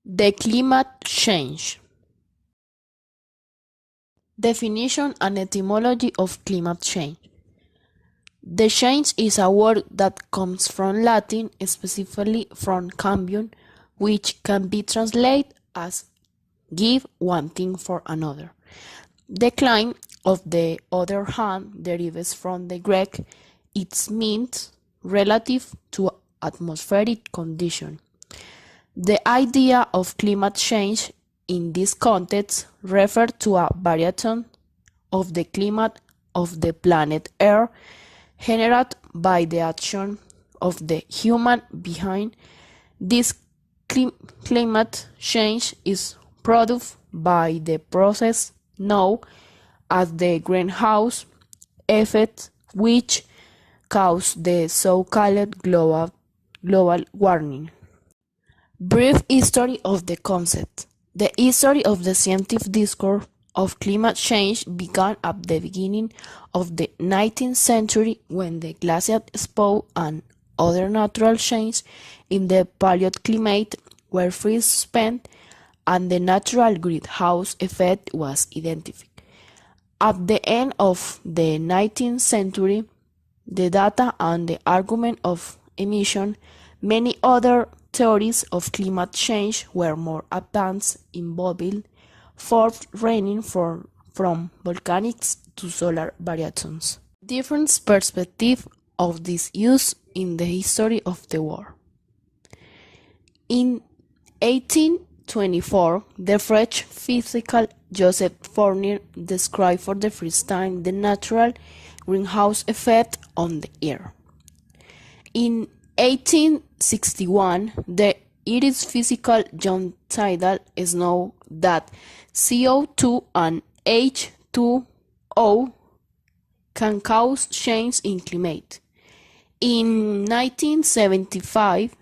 The climate change. Definition and etymology of climate change. The change is a word that comes from Latin, specifically from cambium, which can be translated as give one thing for another. Decline, of the other hand, derives from the Greek. It means relative to atmospheric condition. The idea of climate change in this context refers to a variation of the climate of the planet Earth generated by the action of the human being. This climate change is produced by the process known as the greenhouse effect, which causes the so-called global warming. Brief history of the concept. The history of the scientific discourse of climate change began at the beginning of the 19th century when the glacial expo and other natural changes in the paleoclimate were first spent and the natural greenhouse effect was identified. At the end of the 19th century, the data and the argument of emission, many other theories of climate change were more advanced, involving forest ranging from volcanics to solar variations. Different perspectives of this use in the history of the world. In 1824, the French physicist Joseph Fourier described for the first time the natural greenhouse effect on the air. In 1861, the Irish physicist John Tyndall showed that CO2 and H2O can cause change in climate. In 1975,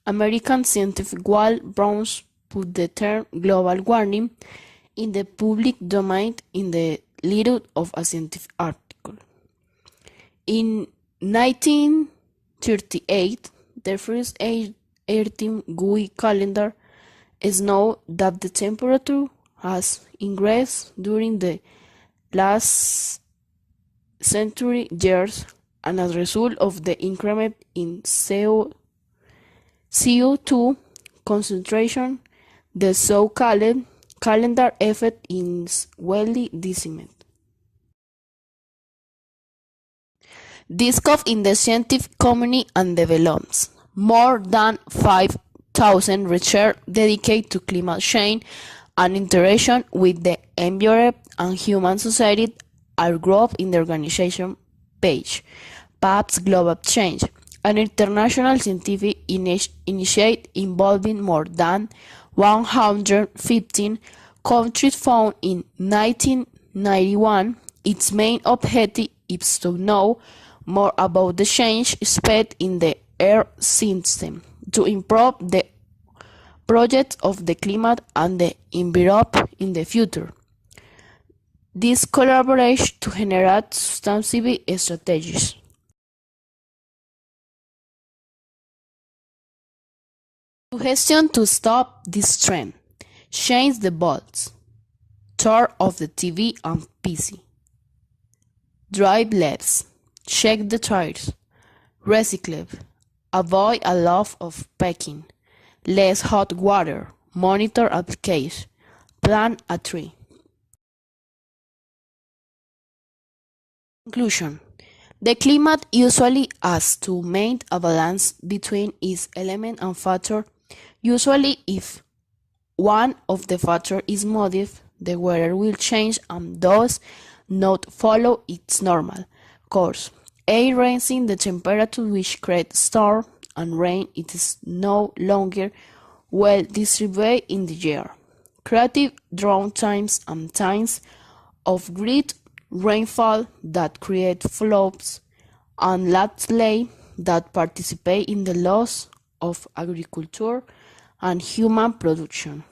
American scientist Walt Browns put the term global warming in the public domain in the title of a scientific article. In 1938, the first 18 GUI calendar showed that the temperature has increased during the last century years, and as a result of the increment in CO2 concentration, the so-called calendar effect is widely disseminated. Discovered in the scientific community and develops. More than 5,000 researchers dedicated to climate change and interaction with the environment and human society are grouped in the organization page, PAPS Global Change, an international scientific initiative involving more than 115 countries found in 1991. Its main objective is to know more about the change expected in the Earth system, to improve the projects of the climate and the environment in the future. This collaborates to generate sustainable strategies. Suggestion to stop this trend: change the bulbs, turn off the TV and PC, drive less, check the tires, recycle, avoid a lot of packing, less hot water, monitor applications, plant a tree. Conclusion: the climate usually has to maintain a balance between its elements and factors. Usually, if one of the factors is modified, the weather will change and thus not follow its normal course. Raising the temperature which creates storm and rain, it is no longer well distributed in the year. Creative drought times and times of great rainfall that create floods and landslides that participate in the loss of agriculture and human production.